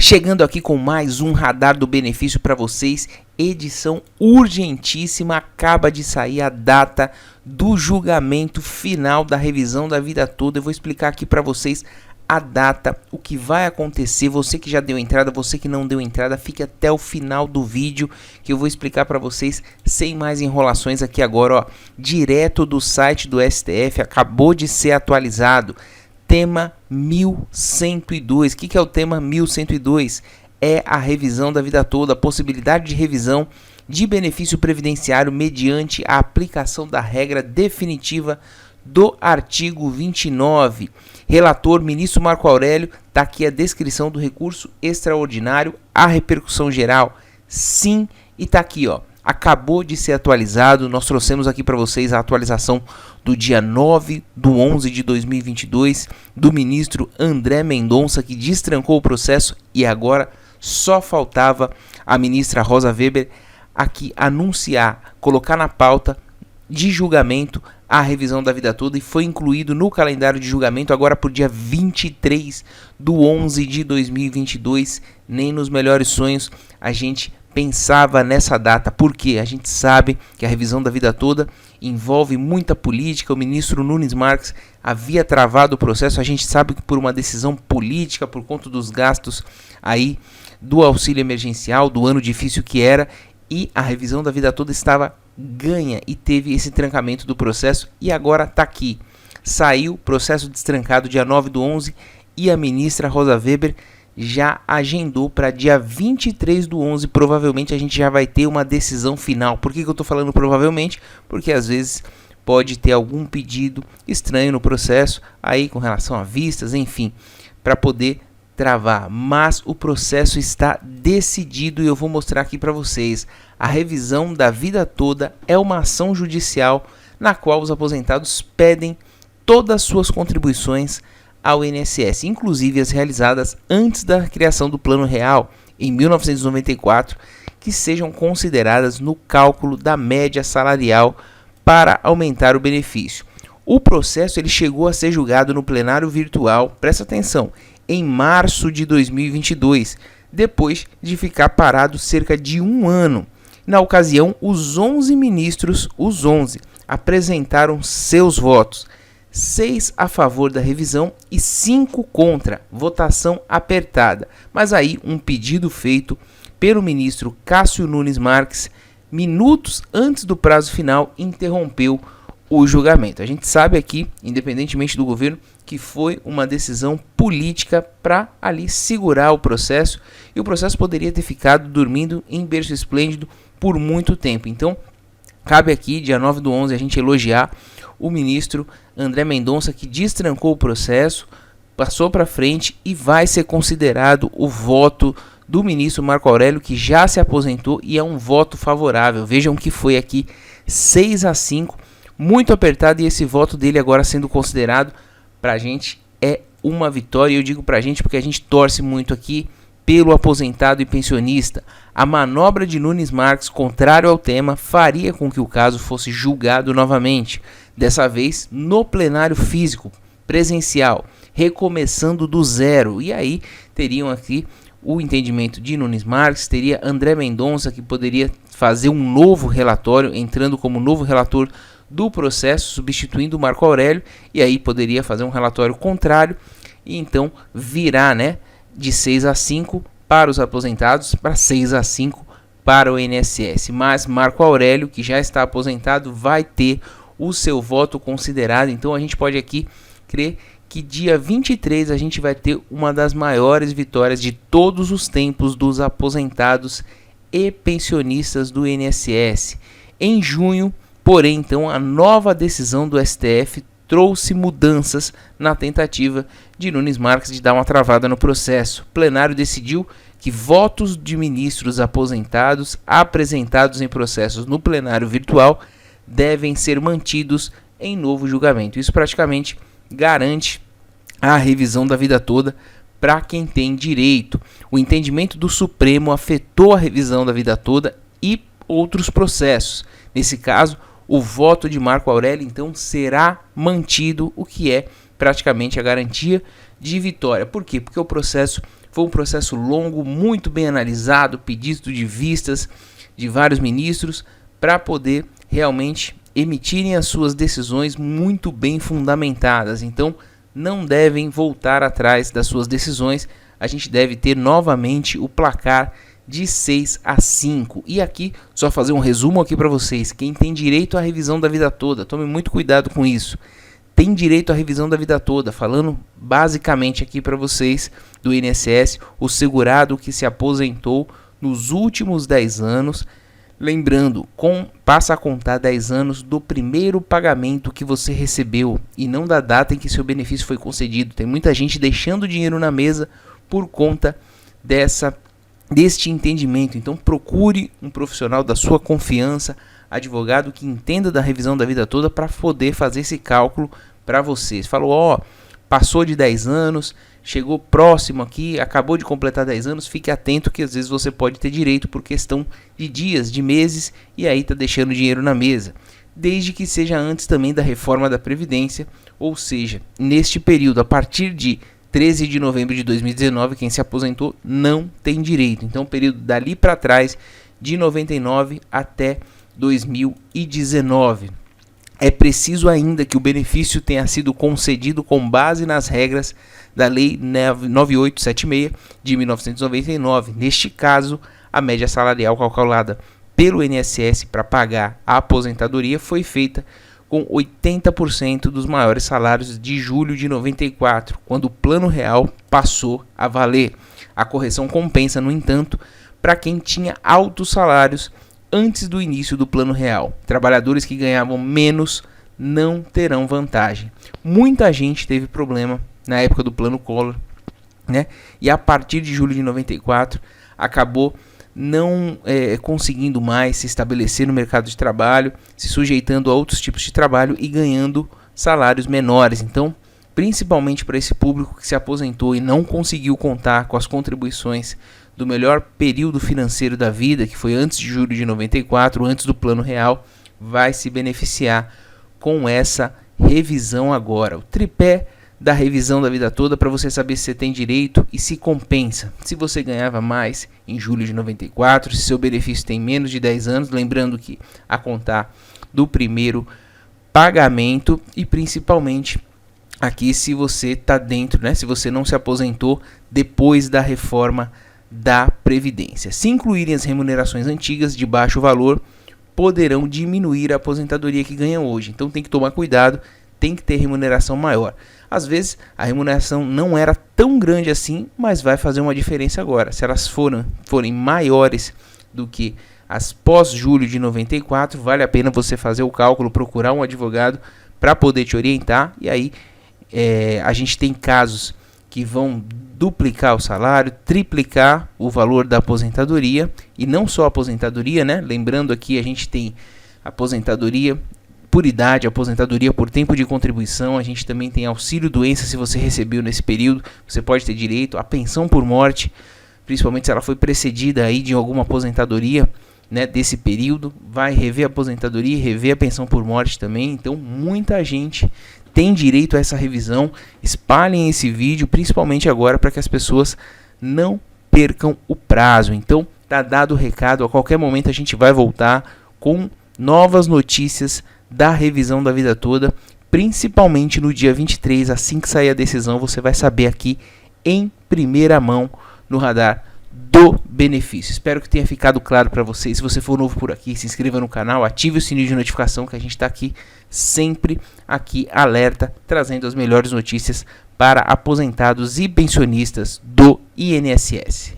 Chegando aqui com mais um Radar do Benefício para vocês, edição urgentíssima, acaba de sair a data do julgamento final da revisão da vida toda. Eu vou explicar aqui para vocês a data, o que vai acontecer. Você que já deu entrada, você que não deu entrada, fique até o final do vídeo que eu vou explicar para vocês sem mais enrolações aqui agora, ó, direto do site do STF, acabou de ser atualizado. Tema 1102. O que é o tema 1102? É a revisão da vida toda, a possibilidade de revisão de benefício previdenciário mediante a aplicação da regra definitiva do artigo 29. Relator, ministro Marco Aurélio, está aqui a descrição do recurso extraordinário, a repercussão geral, sim, e está aqui, ó. Acabou de ser atualizado, nós trouxemos aqui para vocês a atualização do dia 9/11 de 2022, do ministro André Mendonça, que destrancou o processo, e agora só faltava a ministra Rosa Weber aqui anunciar, colocar na pauta de julgamento a revisão da vida toda, e foi incluído no calendário de julgamento agora por dia 23/11 de 2022, nem nos melhores sonhos a gente pensava nessa data, porque a gente sabe que a revisão da vida toda envolve muita política. O ministro Nunes Marques havia travado o processo, a gente sabe que por uma decisão política, por conta dos gastos aí do auxílio emergencial, do ano difícil que era, e a revisão da vida toda estava ganha e teve esse trancamento do processo, e agora está aqui. Saiu processo destrancado dia 9/11 e a ministra Rosa Weber já agendou para dia 23/11, provavelmente a gente já vai ter uma decisão final. Por que eu estou falando provavelmente? Porque às vezes pode ter algum pedido estranho no processo, aí com relação a vistas, enfim, para poder travar. Mas o processo está decidido e eu vou mostrar aqui para vocês. A revisão da vida toda é uma ação judicial na qual os aposentados pedem todas as suas contribuições ao INSS, inclusive as realizadas antes da criação do Plano Real, em 1994, que sejam consideradas no cálculo da média salarial para aumentar o benefício. O processo ele chegou a ser julgado no plenário virtual, presta atenção, em março de 2022, depois de ficar parado cerca de um ano. Na ocasião, os 11 ministros, apresentaram seus votos. 6 a favor da revisão e 5 contra, votação apertada. Mas aí um pedido feito pelo ministro Cássio Nunes Marques, minutos antes do prazo final, interrompeu o julgamento. A gente sabe aqui, independentemente do governo, que foi uma decisão política para ali segurar o processo, e o processo poderia ter ficado dormindo em berço esplêndido por muito tempo. Então, cabe aqui, dia 9/11, a gente elogiar o ministro André Mendonça, que destrancou o processo, passou para frente e vai ser considerado o voto do ministro Marco Aurélio, que já se aposentou, e é um voto favorável. Vejam que foi aqui 6-5, muito apertado, e esse voto dele agora sendo considerado, para a gente é uma vitória. E eu digo para a gente porque a gente torce muito aqui pelo aposentado e pensionista. A manobra de Nunes Marques, contrário ao tema, faria com que o caso fosse julgado novamente, dessa vez no plenário físico, presencial, recomeçando do zero. E aí teriam aqui o entendimento de Nunes Marques, teria André Mendonça, que poderia fazer um novo relatório, entrando como novo relator do processo, substituindo o Marco Aurélio, e aí poderia fazer um relatório contrário, e então virar, né, de 6-5 para os aposentados, para 6-5 para o INSS. Mas Marco Aurélio, que já está aposentado, vai ter o seu voto considerado. Então a gente pode aqui crer que dia 23 a gente vai ter uma das maiores vitórias de todos os tempos dos aposentados e pensionistas do INSS. Em junho, porém, então, a nova decisão do STF trouxe mudanças na tentativa de Nunes Marques de dar uma travada no processo. O plenário decidiu que votos de ministros aposentados apresentados em processos no plenário virtual devem ser mantidos em novo julgamento. Isso praticamente garante a revisão da vida toda para quem tem direito. O entendimento do Supremo afetou a revisão da vida toda e outros processos. Nesse caso, o voto de Marco Aurélio, então, será mantido, o que é praticamente a garantia de vitória. Por quê? Porque o processo Foi um processo longo, muito bem analisado, pedido de vistas de vários ministros para poder realmente emitirem as suas decisões muito bem fundamentadas. Então, não devem voltar atrás das suas decisões. A gente deve ter novamente o placar de 6-5. E aqui, só fazer um resumo aqui para vocês. Quem tem direito à revisão da vida toda, tome muito cuidado com isso. Tem direito à revisão da vida toda, falando basicamente aqui para vocês do INSS, o segurado que se aposentou nos últimos 10 anos, lembrando, passa a contar 10 anos do primeiro pagamento que você recebeu e não da data em que seu benefício foi concedido. Tem muita gente deixando dinheiro na mesa por conta deste entendimento. Então procure um profissional da sua confiança, advogado que entenda da revisão da vida toda para poder fazer esse cálculo para vocês. Falou, passou de 10 anos, chegou próximo aqui, acabou de completar 10 anos, fique atento que às vezes você pode ter direito por questão de dias, de meses, e aí está deixando dinheiro na mesa. Desde que seja antes também da reforma da Previdência, ou seja, neste período, a partir de 13 de novembro de 2019, quem se aposentou não tem direito. Então, período dali para trás, de 99 até 2019. É preciso ainda que o benefício tenha sido concedido com base nas regras da Lei 9876 de 1999. Neste caso, a média salarial calculada pelo INSS para pagar a aposentadoria foi feita com 80% dos maiores salários de julho de 94, quando o Plano Real passou a valer. A correção compensa, no entanto, para quem tinha altos salários antes do início do Plano Real. Trabalhadores que ganhavam menos não terão vantagem. Muita gente teve problema na época do Plano Collor, né? E a partir de julho de 94 acabou não conseguindo mais se estabelecer no mercado de trabalho, se sujeitando a outros tipos de trabalho e ganhando salários menores. Então, principalmente para esse público que se aposentou e não conseguiu contar com as contribuições do melhor período financeiro da vida, que foi antes de julho de 94, antes do Plano Real, vai se beneficiar com essa revisão agora. O tripé da revisão da vida toda para você saber se você tem direito e se compensa. Se você ganhava mais em julho de 94, se seu benefício tem menos de 10 anos, lembrando que a contar do primeiro pagamento e principalmente aqui se você está dentro, né? Se você não se aposentou depois da reforma da Previdência. Se incluírem as remunerações antigas de baixo valor, poderão diminuir a aposentadoria que ganham hoje. Então tem que tomar cuidado, tem que ter remuneração maior. Às vezes a remuneração não era tão grande assim, mas vai fazer uma diferença agora. Se elas forem maiores do que as pós-julho de 94, vale a pena você fazer o cálculo, procurar um advogado para poder te orientar. E aí a gente tem casos que vão duplicar o salário, triplicar o valor da aposentadoria, e não só a aposentadoria, né? Lembrando aqui, a gente tem aposentadoria por idade, aposentadoria por tempo de contribuição, a gente também tem auxílio doença, se você recebeu nesse período, você pode ter direito, a pensão por morte, principalmente se ela foi precedida aí de alguma aposentadoria, né, desse período, vai rever a aposentadoria e rever a pensão por morte também. Então muita gente tem direito a essa revisão. Espalhem esse vídeo, principalmente agora, para que as pessoas não percam o prazo. Então tá dado o recado, a qualquer momento a gente vai voltar com novas notícias da revisão da vida toda, principalmente no dia 23, assim que sair a decisão, você vai saber aqui em primeira mão no Radar do Benefício. Espero que tenha ficado claro para vocês. Se você for novo por aqui, se inscreva no canal, ative o sininho de notificação, que a gente está aqui sempre aqui alerta, trazendo as melhores notícias para aposentados e pensionistas do INSS.